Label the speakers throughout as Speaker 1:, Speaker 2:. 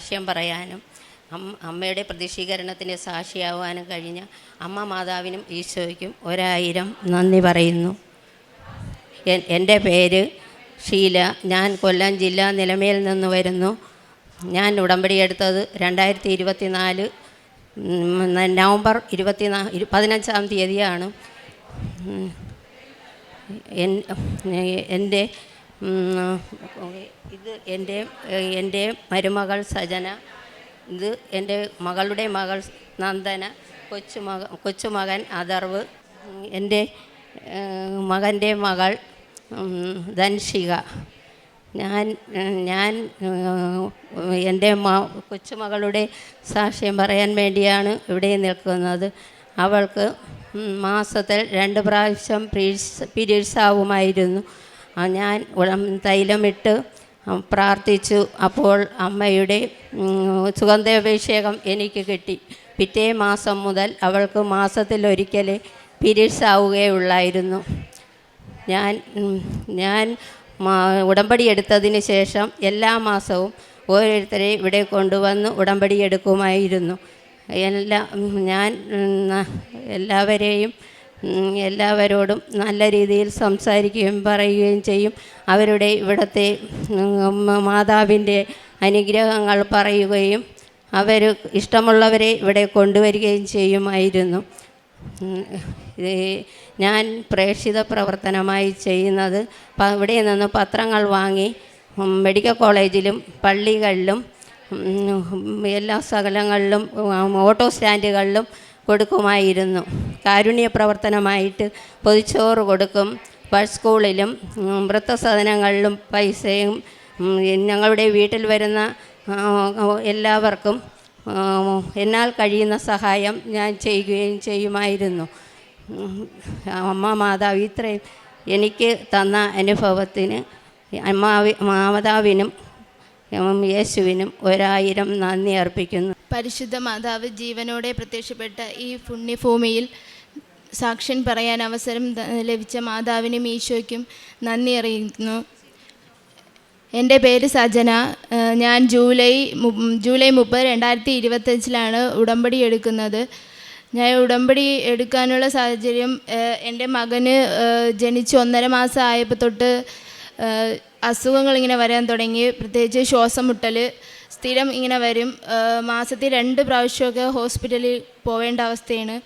Speaker 1: സാക്ഷ്യം പറയാനും അമ്മയുടെ പ്രതിഷ്ഠീകരണത്തിന് സാക്ഷിയാവാനും കഴിഞ്ഞ അമ്മ മാതാവിനും ഈശോയ്ക്കും 1000 നന്ദി പറയുന്നു. എൻ്റെ പേര് ഷീല. ഞാൻ കൊല്ലം ജില്ല നിലമേൽ നിന്ന് വരുന്നു. ഞാൻ ഉടമ്പടി എടുത്തത് 2024 നവംബർ 15-ാം തീയതിയാണ്. എൻ്റെ മരുമകൾ സജന, ഇത് എൻ്റെ മകളുടെ മകൾ നന്ദന, കൊച്ചുമകൻ അഥർവ്, എൻ്റെ മകൻ്റെ മകൾ ധൻഷിക. ഞാൻ എൻ്റെ കൊച്ചുമകളുടെ സാക്ഷ്യം പറയാൻ വേണ്ടിയാണ് ഇവിടെ നിൽക്കുന്നത്. അവൾക്ക് മാസത്തിൽ 2 പ്രാവശ്യം പീരീഡ്സ് ആവുമായിരുന്നു. ഞാൻ തൈലമിട്ട് പ്രാർത്ഥിച്ചു. അപ്പോൾ അമ്മയുടെ സുഗന്ധാഭിഷേകം എനിക്ക് കിട്ടി. പിറ്റേ മാസം മുതൽ അവൾക്ക് മാസത്തിലൊരിക്കൽ പീരീഡ്സ് ആവുകയുള്ളായിരുന്നു. ഞാൻ ഉടമ്പടി എടുത്തതിന് ശേഷം എല്ലാ മാസവും ഓരോരുത്തരെ ഇവിടെ കൊണ്ടുവന്ന് ഉടമ്പടി എടുക്കുമായിരുന്നു. ഞാൻ എല്ലാവരോടും നല്ല രീതിയിൽ സംസാരിക്കുകയും പറയുകയും ചെയ്യും. ഇവിടുത്തെ മാതാവിൻ്റെ അനുഗ്രഹങ്ങൾ പറയുകയും അവർ ഇഷ്ടമുള്ളവരെ ഇവിടെ കൊണ്ടുവരികയും ചെയ്യുമായിരുന്നു. ഞാൻ പ്രേക്ഷിത പ്രവർത്തനമായി ചെയ്യുന്നത് ഇവിടെ നിന്ന് പത്രങ്ങൾ വാങ്ങി മെഡിക്കൽ കോളേജിലും പള്ളികളിലും എല്ലാ സ്ഥലങ്ങളിലും ഓട്ടോ സ്റ്റാൻഡുകളിലും കൊടുക്കുമായിരുന്നു. കാരുണ്യ പ്രവർത്തനമായിട്ട് പൊതിച്ചോറ് കൊടുക്കും. സ്കൂളിലും വൃദ്ധസദനങ്ങളിലും പൈസയും ഞങ്ങളുടെ വീട്ടിൽ വരുന്ന എല്ലാവർക്കും എന്നാൽ കഴിയുന്ന സഹായം ഞാൻ ചെയ്യുകയും ചെയ്യുമായിരുന്നു. അമ്മ മാതാവ് ഇത്രയും എനിക്ക് തന്ന അനുഭവത്തിന് മാതാവിനും യേശുവിനും 1000 നന്ദി അർപ്പിക്കുന്നു.
Speaker 2: പരിശുദ്ധ മാതാവ് ജീവനോടെ പ്രത്യക്ഷപ്പെട്ട ഈ പുണ്യഭൂമിയിൽ സാക്ഷ്യം പറയാൻ അവസരം ലഭിച്ച മാതാവിനും ഈശോയ്ക്കും നന്ദി അറിയിക്കുന്നു. എൻ്റെ പേര് സജന. ഞാൻ ജൂലൈ 30, 2025 ഉടമ്പടി എടുക്കുന്നത്. ഞാൻ ഉടമ്പടി എടുക്കാനുള്ള സാഹചര്യം, എൻ്റെ മകന് ജനിച്ച് 1.5 മാസം ആയപ്പോൾ തൊട്ട് അസുഖങ്ങളിങ്ങനെ വരാൻ തുടങ്ങി. പ്രത്യേകിച്ച് ശ്വാസം മുട്ടൽ സ്ഥിരം ഇങ്ങനെ വരും. മാസത്തിൽ 2 പ്രാവശ്യമൊക്കെ ഹോസ്പിറ്റലിൽ പോവേണ്ട അവസ്ഥയാണ്.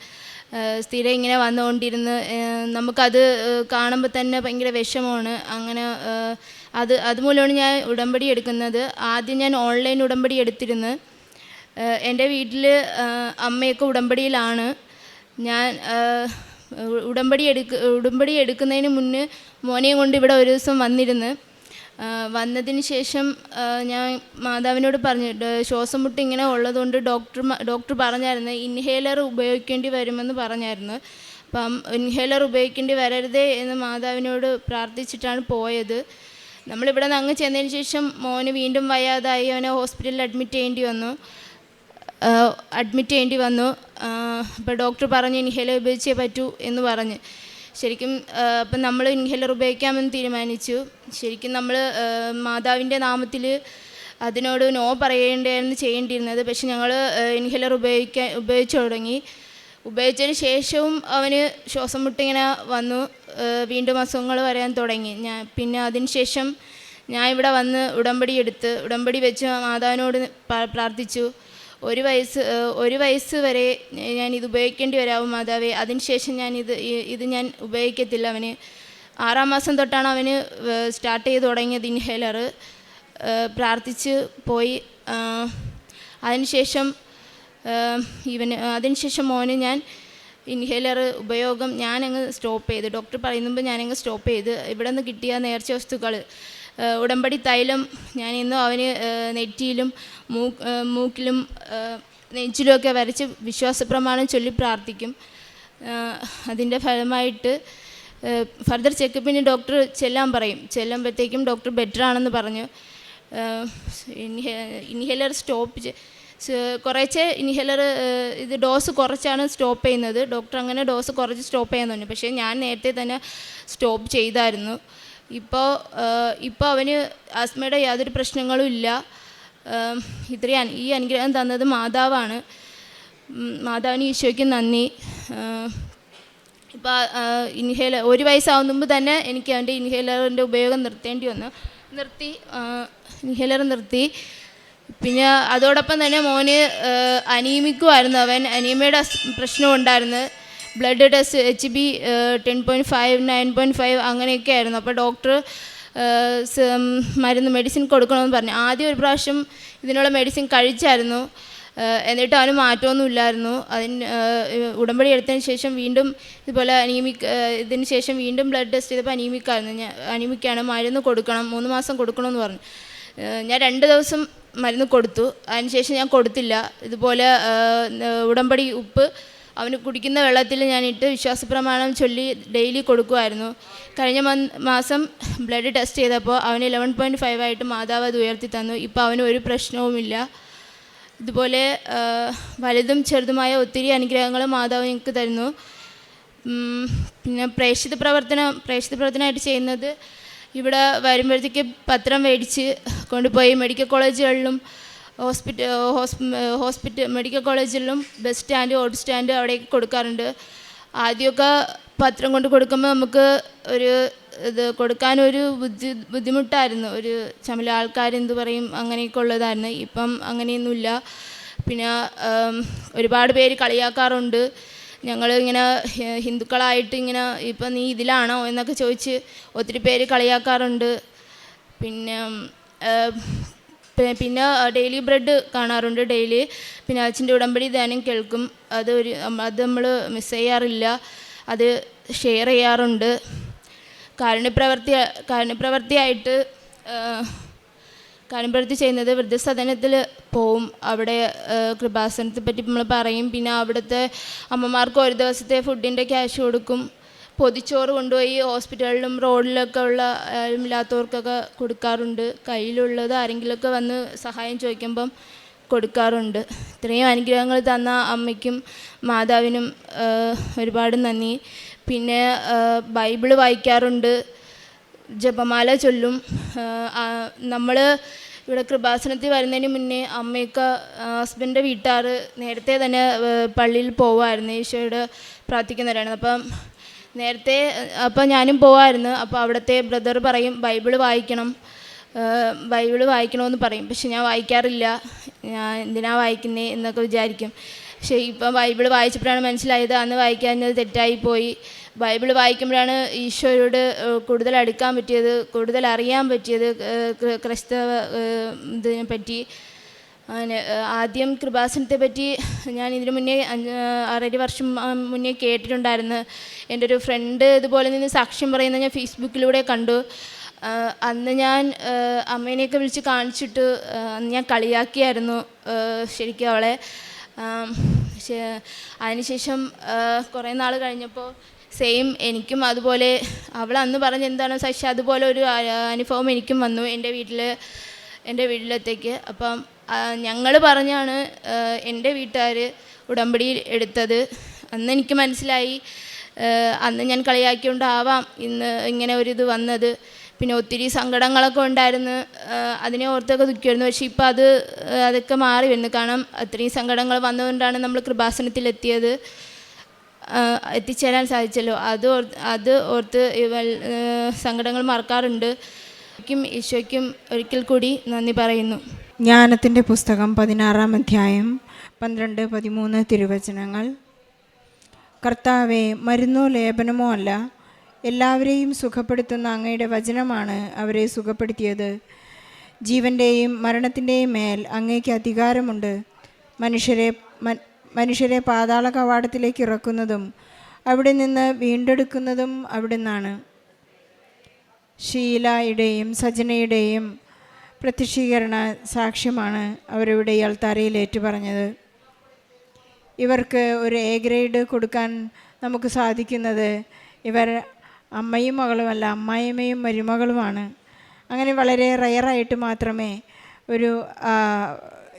Speaker 2: സ്ഥിരം ഇങ്ങനെ വന്നുകൊണ്ടിരുന്ന് നമുക്കത് കാണുമ്പോൾ തന്നെ ഭയങ്കര വിഷമമാണ്. അങ്ങനെ അതുമൂലമാണ് ഞാൻ ഉടമ്പടി എടുക്കുന്നത്. ആദ്യം ഞാൻ ഓൺലൈൻ ഉടമ്പടി എടുത്തിരുന്നു. എൻ്റെ വീട്ടിൽ അമ്മയൊക്കെ ഉടമ്പടിയിലാണ്. ഞാൻ ഉടമ്പടി എടുക്കുന്നതിന് മുന്നേ മോനെയും കൊണ്ട് ഇവിടെ ഒരു ദിവസം വന്നതിന് ശേഷം ഞാൻ മാതാവിനോട് പറഞ്ഞു, ശ്വാസം മുട്ട് ഇങ്ങനെ ഉള്ളതുകൊണ്ട് ഡോക്ടർ പറഞ്ഞായിരുന്നു ഇൻഹേലർ ഉപയോഗിക്കേണ്ടി വരുമെന്ന് പറഞ്ഞായിരുന്നു. അപ്പം ഇൻഹേലർ ഉപയോഗിക്കേണ്ടി വരരുതേ എന്ന് മാതാവിനോട് പ്രാർത്ഥിച്ചിട്ടാണ് പോയത്. നമ്മളിവിടെ നിന്ന് അങ്ങ് ചെന്നതിന് ശേഷം മോന് വീണ്ടും വയ്യാതായി. അവനെ ഹോസ്പിറ്റലിൽ അഡ്മിറ്റ് ചെയ്യേണ്ടി വന്നു. അപ്പോൾ ഡോക്ടർ പറഞ്ഞു ഇൻഹേലർ ഉപയോഗിച്ചേ പറ്റൂ എന്ന് പറഞ്ഞ്. ശരിക്കും അപ്പം നമ്മൾ ഇൻഹേലർ ഉപയോഗിക്കാമെന്ന് തീരുമാനിച്ചു. ശരിക്കും നമ്മൾ മാതാവിൻ്റെ നാമത്തിൽ അതിനോട് നോ ചെയ്യേണ്ടിയിരുന്നത്. പക്ഷെ ഞങ്ങൾ ഇൻഹേലർ ഉപയോഗിച്ചു തുടങ്ങി. ഉപയോഗിച്ചതിന് ശേഷവും അവന് ശ്വാസം മുട്ടിങ്ങനെ വന്നു. വീണ്ടും അസുഖങ്ങൾ വരാൻ തുടങ്ങി. പിന്നെ അതിന് ശേഷം ഞാൻ ഇവിടെ വന്ന് ഉടമ്പടി വെച്ച് മാതാവിനോട് പ്രാർത്ഥിച്ചു. ഒരു വയസ്സ് വരെ ഞാനിത് ഉപയോഗിക്കേണ്ടി വരാവും മാതാവേ. അതിനുശേഷം ഇത് ഞാൻ ഉപയോഗിക്കത്തില്ല. അവന് 6-ാം മാസം തൊട്ടാണ് അവന് സ്റ്റാർട്ട് ചെയ്ത് തുടങ്ങിയത് ഇൻഹേലർ. പ്രാർത്ഥിച്ച് പോയി. അതിനുശേഷം മോന് ഞാൻ ഇൻഹേലർ ഉപയോഗം ഞാനങ്ങ് സ്റ്റോപ്പ് ചെയ്ത്. ഡോക്ടർ പറയുമ്പോൾ ഞാനങ്ങ് സ്റ്റോപ്പ് ചെയ്ത്. ഇവിടെ നിന്ന് കിട്ടിയ നേർച്ച വസ്തുക്കൾ, ഉടമ്പടി തൈലം ഞാൻ ഇന്നും അവന് നെറ്റിയിലും മൂക്കിലും നെഞ്ചിലുമൊക്കെ വരച്ച് വിശ്വാസപ്രമാണം ചൊല്ലി പ്രാർത്ഥിക്കും. അതിൻ്റെ ഫലമായിട്ട് ഫർദർ ചെക്കപ്പിന് ഡോക്ടർ ചെല്ലുമ്പോഴത്തേക്കും ഡോക്ടർ ബെറ്റർ ആണെന്ന് പറഞ്ഞു. ഇൻഹേലർ കുറേശ്ശെ ഇൻഹേലർ ഇത് ഡോസ് കുറച്ചാണ് സ്റ്റോപ്പ് ചെയ്യുന്നത്. ഡോക്ടർ അങ്ങനെ ഡോസ് കുറച്ച് സ്റ്റോപ്പ് ചെയ്യാൻ പറഞ്ഞു. പക്ഷേ ഞാൻ നേരത്തെ തന്നെ സ്റ്റോപ്പ് ചെയ്തായിരുന്നു. ഇപ്പോൾ അവന് ആസ്മയുടെ യാതൊരു പ്രശ്നങ്ങളും ഇല്ല. ഈ അനുഗ്രഹം തന്നത് മാതാവാണ്. മാതാവിന് ഈശോയ്ക്ക് നന്ദി. ഇപ്പോൾ ഇൻഹേലർ 1 വയസ്സാവുന്ന മുമ്പ് തന്നെ എനിക്ക് അവൻ്റെ ഇൻഹേലറിൻ്റെ ഉപയോഗം നിർത്തേണ്ടി വന്നു. ഇൻഹേലർ നിർത്തി. പിന്നെ അതോടൊപ്പം തന്നെ മോന് അനീമിക്കുമായിരുന്നു. അവൻ അനീമിയയുടെ പ്രശ്നം ഉണ്ടായിരുന്നു. ബ്ലഡ് ടെസ്റ്റ് HB 10.5 9.5 അങ്ങനെയൊക്കെ ആയിരുന്നു. അപ്പോൾ ഡോക്ടർ മെഡിസിൻ കൊടുക്കണമെന്ന് പറഞ്ഞു. ആദ്യം ഒരു പ്രാവശ്യം ഇതിനുള്ള മെഡിസിൻ കഴിച്ചായിരുന്നു. എന്നിട്ട് അവന് മാറ്റമൊന്നുമില്ലായിരുന്നു. ഉടമ്പടി എടുത്തതിന് ശേഷം വീണ്ടും ഇതുപോലെ ഇതിന് ശേഷം വീണ്ടും ബ്ലഡ് ടെസ്റ്റ് ചെയ്തപ്പോൾ അനീമിക്കാണ്, മരുന്ന് കൊടുക്കണം, 3 മാസം കൊടുക്കണമെന്ന് പറഞ്ഞു. ഞാൻ 2 ദിവസം മരുന്ന് കൊടുത്തു. അതിനുശേഷം ഞാൻ കൊടുത്തില്ല. ഇതുപോലെ ഉടമ്പടി ഉപ്പ് അവന് കുടിക്കുന്ന വെള്ളത്തിൽ ഞാനിട്ട് വിശ്വാസപ്രമാണം ചൊല്ലി ഡെയിലി കൊടുക്കുമായിരുന്നു. കഴിഞ്ഞ മാസം ബ്ലഡ് ടെസ്റ്റ് ചെയ്തപ്പോൾ അവന് 11.5 ആയിട്ട് മാതാവ് അത് ഉയർത്തി തന്നു. ഇപ്പോൾ അവന് ഒരു പ്രശ്നവുമില്ല. ഇതുപോലെ വലുതും ചെറുതുമായ ഒത്തിരി അനുഗ്രഹങ്ങൾ മാതാവ് ഞങ്ങൾക്ക് തരുന്നു. പിന്നെ പ്രേക്ഷിത പ്രവർത്തനമായിട്ട് ചെയ്യുന്നത്, ഇവിടെ വരുമ്പോഴത്തേക്ക് പത്രം മേടിച്ച് കൊണ്ടുപോയി മെഡിക്കൽ കോളേജുകളിലും മെഡിക്കൽ കോളേജിലും ബസ് സ്റ്റാൻഡ്, ഓട്ടോ സ്റ്റാൻഡ് അവിടേക്ക് കൊടുക്കാറുണ്ട്. ആദ്യമൊക്കെ പത്രം കൊണ്ട് കൊടുക്കുമ്പോൾ നമുക്ക് കൊടുക്കാനൊരു ബുദ്ധിമുട്ടായിരുന്നു. ആൾക്കാർ എന്ത് പറയും അങ്ങനെയൊക്കെ ഉള്ളതായിരുന്നു. ഇപ്പം അങ്ങനെയൊന്നുമില്ല. പിന്നെ ഒരുപാട് പേര് കളിയാക്കാറുണ്ട്. ഞങ്ങൾ ഇങ്ങനെ ഹിന്ദുക്കളായിട്ട് ഇങ്ങനെ ഇപ്പം നീ ഇതിലാണോ എന്നൊക്കെ ചോദിച്ച് ഒത്തിരി പേര് കളിയാക്കാറുണ്ട്. പിന്നെ ഡെയിലി ബ്രെഡ് കാണാറുണ്ട് ഡെയിലി. പിന്നെ അച്ഛൻ്റെ ഉടമ്പടി ധ്യാനം കേൾക്കും. അത് നമ്മൾ മിസ് ചെയ്യാറില്ല. അത് ഷെയർ ചെയ്യാറുണ്ട്. കാരുണ്യപ്രവൃത്തി ചെയ്യുന്നത് വൃദ്ധസദനത്തിൽ പോവും. അവിടെ കൃപാസനത്തെ പറ്റി നമ്മൾ പറയും. പിന്നെ അവിടുത്തെ അമ്മമാർക്ക് ഒരു ദിവസത്തെ ഫുഡിൻ്റെ ക്യാഷ് കൊടുക്കും. പൊതിച്ചോറ് കൊണ്ടുപോയി ഹോസ്പിറ്റലിലും റോഡിലൊക്കെ ഉള്ള ഇല്ലാത്തവർക്കൊക്കെ കൊടുക്കാറുണ്ട്. കയ്യിലുള്ളത് ആരെങ്കിലുമൊക്കെ വന്ന് സഹായം ചോദിക്കുമ്പം കൊടുക്കാറുണ്ട്. ഇത്രയും അനുഗ്രഹങ്ങൾ തന്ന അമ്മയ്ക്കും മാതാവിനും ഒരുപാട് നന്ദി. പിന്നെ ബൈബിള് വായിക്കാറുണ്ട്, ജപമാല ചൊല്ലും. നമ്മൾ ഇവിടെ കൃപാസനത്തിൽ വരുന്നതിന് മുന്നേ അമ്മയൊക്കെ ഹസ്ബൻഡിൻ്റെ വീട്ടുകാർ നേരത്തെ തന്നെ പള്ളിയിൽ പോവുമായിരുന്നു. ഈശോയോട് പ്രാർത്ഥിക്കുന്നവരായിരുന്നു. അപ്പം ഞാനും പോവായിരുന്നു. അപ്പോൾ അവിടുത്തെ ബ്രദർ പറയും ബൈബിള് വായിക്കണമെന്ന് പറയും. പക്ഷെ ഞാൻ വായിക്കാറില്ല. ഞാൻ എന്തിനാ വായിക്കുന്നേ എന്നൊക്കെ വിചാരിക്കും. പക്ഷേ ഇപ്പം ബൈബിള് വായിച്ചപ്പോഴാണ് മനസ്സിലായത് അന്ന് വായിക്കാഞ്ഞത് തെറ്റായിപ്പോയി. ബൈബിള് വായിക്കുമ്പോഴാണ് ഈശോയോട് കൂടുതൽ അടുക്കാൻ പറ്റിയത്, കൂടുതൽ അറിയാൻ പറ്റിയത് ക്രൈസ്തവ ഇതിനെ പറ്റി. ആദ്യം കൃപാസനത്തെ പറ്റി ഞാൻ ഇതിനു മുന്നേ 6 വർഷം മുന്നേ കേട്ടിട്ടുണ്ടായിരുന്നു. എൻ്റെ ഒരു ഫ്രണ്ട് ഇതുപോലെ നിന്ന് സാക്ഷ്യം പറയുന്നത് ഞാൻ ഫേസ്ബുക്കിലൂടെ കണ്ടു. അന്ന് ഞാൻ അമ്മേനെയൊക്കെ വിളിച്ച് കാണിച്ചിട്ട് അന്ന് ഞാൻ കളിയാക്കിയായിരുന്നു ശരിക്കും അവളെ. അതിനുശേഷം കുറേ നാൾ കഴിഞ്ഞപ്പോൾ സെയിം എനിക്കും അതുപോലെ അവൾ അന്ന് പറഞ്ഞ എന്താണോ സാക്ഷി അതുപോലെ ഒരു അനുഭവം എനിക്കും വന്നു എൻ്റെ വീട്ടിലത്തേക്ക്. അപ്പം ഞങ്ങൾ പറഞ്ഞാണ് എൻ്റെ വീട്ടുകാർ ഉടമ്പടിയിൽ എടുത്തത്. അന്ന് എനിക്ക് മനസ്സിലായി അന്ന് ഞാൻ കളിയാക്കിയോണ്ടാവാം ഇന്ന് ഇങ്ങനെ ഒരിത് വന്നത്. പിന്നെ ഒത്തിരി സങ്കടങ്ങളൊക്കെ ഉണ്ടായിരുന്നു. അതിനെ ഓർത്തൊക്കെ ദുഃഖമായിരുന്നു. പക്ഷേ ഇപ്പം അതൊക്കെ മാറി വരുന്നു. കാരണം അത്രയും സങ്കടങ്ങൾ വന്നതുകൊണ്ടാണ് നമ്മൾ കൃപാസനത്തിലെത്തിയത്, എത്തിച്ചേരാൻ സാധിച്ചല്ലോ. അത് ഓർത്ത് സങ്കടങ്ങൾ മറക്കാറുണ്ട്. ഈശോയ്ക്കും ഒരിക്കൽ കൂടി നന്ദി പറയുന്നു.
Speaker 3: ജ്ഞാനത്തിൻ്റെ പുസ്തകം 16-ാം അധ്യായം 12-13 തിരുവചനങ്ങൾ. കർത്താവേ, മരുന്നോ ലേപനമോ അല്ല, എല്ലാവരെയും സുഖപ്പെടുത്തുന്ന അങ്ങയുടെ വചനമാണ് അവരെ സുഖപ്പെടുത്തിയത്. ജീവൻ്റെയും മരണത്തിൻ്റെയും മേൽ അങ്ങയ്ക്ക് അധികാരമുണ്ട്. മനുഷ്യരെ പാതാള കവാടത്തിലേക്ക് ഇറക്കുന്നതും അവിടെ നിന്ന് വീണ്ടെടുക്കുന്നതും അവിടുന്നാണ്. ഷീലയുടെയും സജനയുടെയും പ്രത്യക്ഷീകരണ സാക്ഷ്യമാണ് അവരിവിടെ ഈ അൾത്താരയിൽ ഏറ്റുപറഞ്ഞത്. ഇവർക്ക് ഒരു A ഗ്രേഡ് കൊടുക്കാൻ നമുക്ക് സാധിക്കുന്നത് ഇവർ അമ്മയും മകളുമല്ല, അമ്മായിയമ്മയും മരുമകളുമാണ്. അങ്ങനെ വളരെ റയറായിട്ട് മാത്രമേ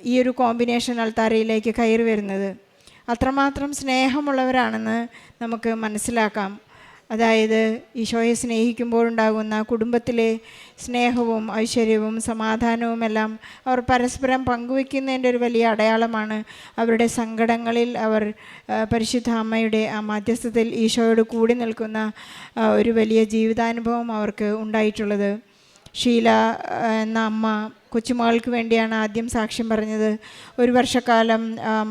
Speaker 3: ഈ ഒരു കോമ്പിനേഷൻ അൾത്താരയിലേക്ക് കയറി വരുന്നത്. അത്രമാത്രം സ്നേഹമുള്ളവരാണെന്ന് നമുക്ക് മനസ്സിലാക്കാം. അതായത് ഈശോയെ സ്നേഹിക്കുമ്പോഴുണ്ടാകുന്ന കുടുംബത്തിലെ സ്നേഹവും ഐശ്വര്യവും സമാധാനവും എല്ലാം അവർ പരസ്പരം പങ്കുവയ്ക്കുന്നതിൻ്റെ ഒരു വലിയ അടയാളമാണ്. അവരുടെ സങ്കടങ്ങളിൽ അവർ പരിശുദ്ധ അമ്മയുടെ ആ മധ്യസ്ഥതയിൽ ഈശോയോട് കൂടി നിൽക്കുന്ന ഒരു വലിയ ജീവിതാനുഭവം അവർക്ക് ഉണ്ടായിട്ടുള്ളത്. ഷീല എന്ന അമ്മ കൊച്ചുമകൾക്ക് വേണ്ടിയാണ് ആദ്യം സാക്ഷ്യം പറഞ്ഞത്. 1 വർഷക്കാലം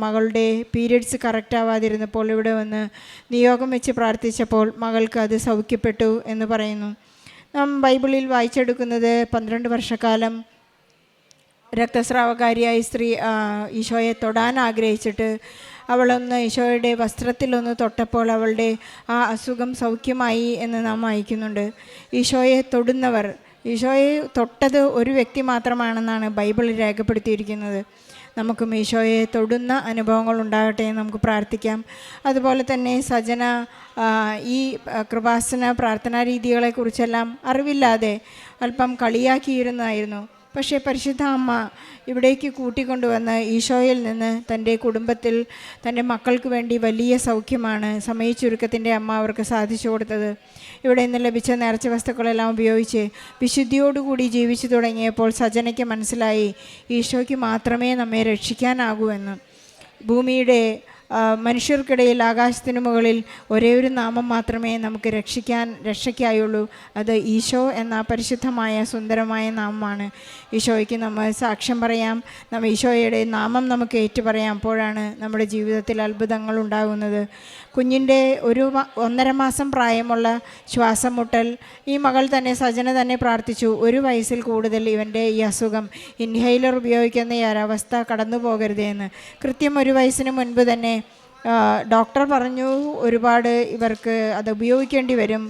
Speaker 3: മകളുടെ പീരിയഡ്സ് കറക്റ്റ് ആവാതിരുന്നപ്പോൾ ഇവിടെ വന്ന് നിയോഗം വെച്ച് പ്രാർത്ഥിച്ചപ്പോൾ മകൾക്ക് അത് സൗഖ്യപ്പെട്ടു എന്ന് പറയുന്നു. നാം ബൈബിളിൽ വായിച്ചെടുക്കുന്നത് 12 വർഷക്കാലം രക്തസ്രാവകാരിയായ സ്ത്രീ ഈശോയെ തൊടാൻ ആഗ്രഹിച്ചിട്ട് അവളൊന്ന് ഈശോയുടെ വസ്ത്രത്തിലൊന്ന് തൊട്ടപ്പോൾ അവളുടെ ആ അസുഖം സൗഖ്യമായി എന്ന് നാം വായിക്കുന്നുണ്ട്. ഈശോയെ തൊടുന്നവർ, ഈശോയെ തൊട്ടത് ഒരു വ്യക്തി മാത്രമാണെന്നാണ് ബൈബിളിൽ രേഖപ്പെടുത്തിയിരിക്കുന്നത്. നമുക്കും ഈശോയെ തൊടുന്ന അനുഭവങ്ങൾ ഉണ്ടാകട്ടെ എന്ന് നമുക്ക് പ്രാർത്ഥിക്കാം. അതുപോലെ തന്നെ സജന ഈ കൃപാസന പ്രാർത്ഥനാ രീതികളെക്കുറിച്ചെല്ലാം അറിവില്ലാതെ അല്പം കളിയാക്കിയിരുന്നതായിരുന്നു. പക്ഷേ പരിശുദ്ധ അമ്മ ഇവിടേക്ക് കൂട്ടിക്കൊണ്ടുവന്ന് ഈശോയിൽ നിന്ന് തൻ്റെ കുടുംബത്തിൽ തൻ്റെ മക്കൾക്ക് വേണ്ടി വലിയ സൗഖ്യമാണ് സമയച്ചുരുക്കത്തിൻ്റെ അമ്മ അവർക്ക് സാധിച്ചു കൊടുത്തത്. ഇവിടെ നിന്ന് ലഭിച്ച നേർച്ച വസ്തുക്കളെല്ലാം ഉപയോഗിച്ച് വിശുദ്ധിയോടുകൂടി ജീവിച്ചു തുടങ്ങിയപ്പോൾ സജനയ്ക്ക് മനസ്സിലായി ഈശോയ്ക്ക് മാത്രമേ നമ്മെ രക്ഷിക്കാനാകൂ എന്ന്. ഭൂമിയുടെ മനുഷ്യർക്കിടയിൽ ആകാശത്തിന് മുകളിൽ ഒരേ ഒരു നാമം മാത്രമേ നമുക്ക് രക്ഷയ്ക്കായുള്ളൂ. അത് ഈശോ എന്ന പരിശുദ്ധമായ സുന്ദരമായ നാമമാണ്. ഈശോയ്ക്ക് നമ്മൾ സാക്ഷ്യം പറയാം, നമ്മൾ ഈശോയുടെ നാമം നമുക്ക് ഏറ്റുപറയാം. അപ്പോഴാണ് നമ്മുടെ ജീവിതത്തിൽ അത്ഭുതങ്ങൾ ഉണ്ടാകുന്നത്. കുഞ്ഞിൻ്റെ 1.5 മാസം പ്രായമുള്ള ശ്വാസം മുട്ടൽ ഈ മകൾ തന്നെ സജന തന്നെ പ്രാർത്ഥിച്ചു. 1 വയസ്സിൽ കൂടുതൽ ഇവൻ്റെ ഈ അസുഖം ഇൻഹെയിലർ ഉപയോഗിക്കുന്ന ഈ ഒരവസ്ഥ കടന്നു പോകരുതേ എന്ന്. കൃത്യം 1 വയസ്സിന് മുൻപ് തന്നെ ഡോക്ടർ പറഞ്ഞു ഒരുപാട് ഇവർക്ക് അത് ഉപയോഗിക്കേണ്ടി വരും,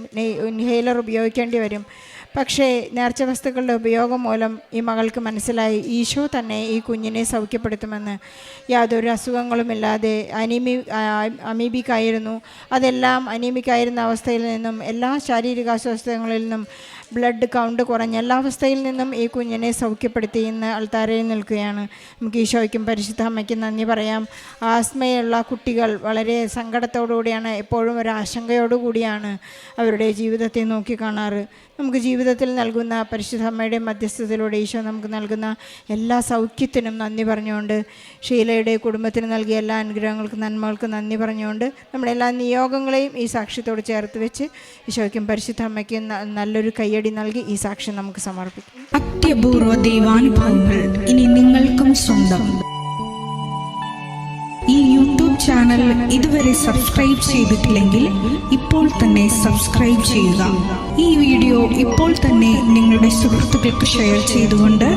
Speaker 3: ഇൻഹെയിലർ ഉപയോഗിക്കേണ്ടി വരും. പക്ഷേ നേർച്ച വസ്തുക്കളുടെ ഉപയോഗം മൂലം ഈ മകൾക്ക് മനസ്സിലായി ഈശോ തന്നെ ഈ കുഞ്ഞിനെ സൗഖ്യപ്പെടുത്തുമെന്ന്. യാതൊരു അസുഖങ്ങളുമില്ലാതെ അമീബിക്കായിരുന്നു. അതെല്ലാം അനീമിക്കായിരുന്ന അവസ്ഥയിൽ നിന്നും എല്ലാ ശാരീരിക അസ്വസ്ഥതകളിൽ നിന്നും ബ്ലഡ് കൗണ്ട് കുറഞ്ഞ എല്ലാ അവസ്ഥയിൽ നിന്നും ഈ കുഞ്ഞിനെ സൗഖ്യപ്പെടുത്തി ഇന്ന് അൾത്താരയിൽ നിൽക്കുകയാണ്. നമുക്ക് ഈശോയ്ക്കും പരിശുദ്ധ അമ്മയ്ക്കും നന്ദി പറയാം. ആസ്മയുള്ള കുട്ടികൾ വളരെ സങ്കടത്തോടുകൂടിയാണ്, എപ്പോഴും ഒരു ആശങ്കയോടുകൂടിയാണ് അവരുടെ ജീവിതത്തെ നോക്കിക്കാണാറ്. നമുക്ക് ജീവിതത്തിൽ നൽകുന്ന പരിശുദ്ധ അമ്മയുടെ മധ്യസ്ഥതയിലൂടെ ഈശോ നമുക്ക് നൽകുന്ന എല്ലാ സൗഖ്യത്തിനും നന്ദി പറഞ്ഞുകൊണ്ട്, ഷീലയുടെ കുടുംബത്തിന് നൽകിയ എല്ലാ അനുഗ്രഹങ്ങൾക്കും നന്മകൾക്കും നന്ദി പറഞ്ഞുകൊണ്ട് നമ്മുടെ എല്ലാ നിയോഗങ്ങളെയും ഈ സാക്ഷ്യത്തോട് ചേർത്ത് വെച്ച് ഈശോയ്ക്കും പരിശുദ്ധ അമ്മയ്ക്കും നല്ലൊരു കയ്യടി നൽകി ഈ സാക്ഷ്യം നമുക്ക് സമർപ്പിക്കും.
Speaker 4: അത്യപൂർവ ദൈവാനുഭവങ്ങൾ ഇനി നിങ്ങൾക്കും സ്വന്തം. ഈ യൂട്യൂബ് ചാനൽ ഇതുവരെ സബ്സ്ക്രൈബ് ചെയ്തിട്ടില്ലെങ്കിൽ ഇപ്പോൾ തന്നെ സബ്സ്ക്രൈബ് ചെയ്യുക. ഈ വീഡിയോ ഇപ്പോൾ തന്നെ നിങ്ങളുടെ സുഹൃത്തുക്കൾക്ക് ഷെയർ ചെയ്തുകൊണ്ട്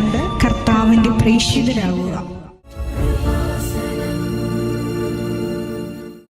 Speaker 4: കർത്താവിൻ്റെ പ്രേക്ഷിതരാകുക.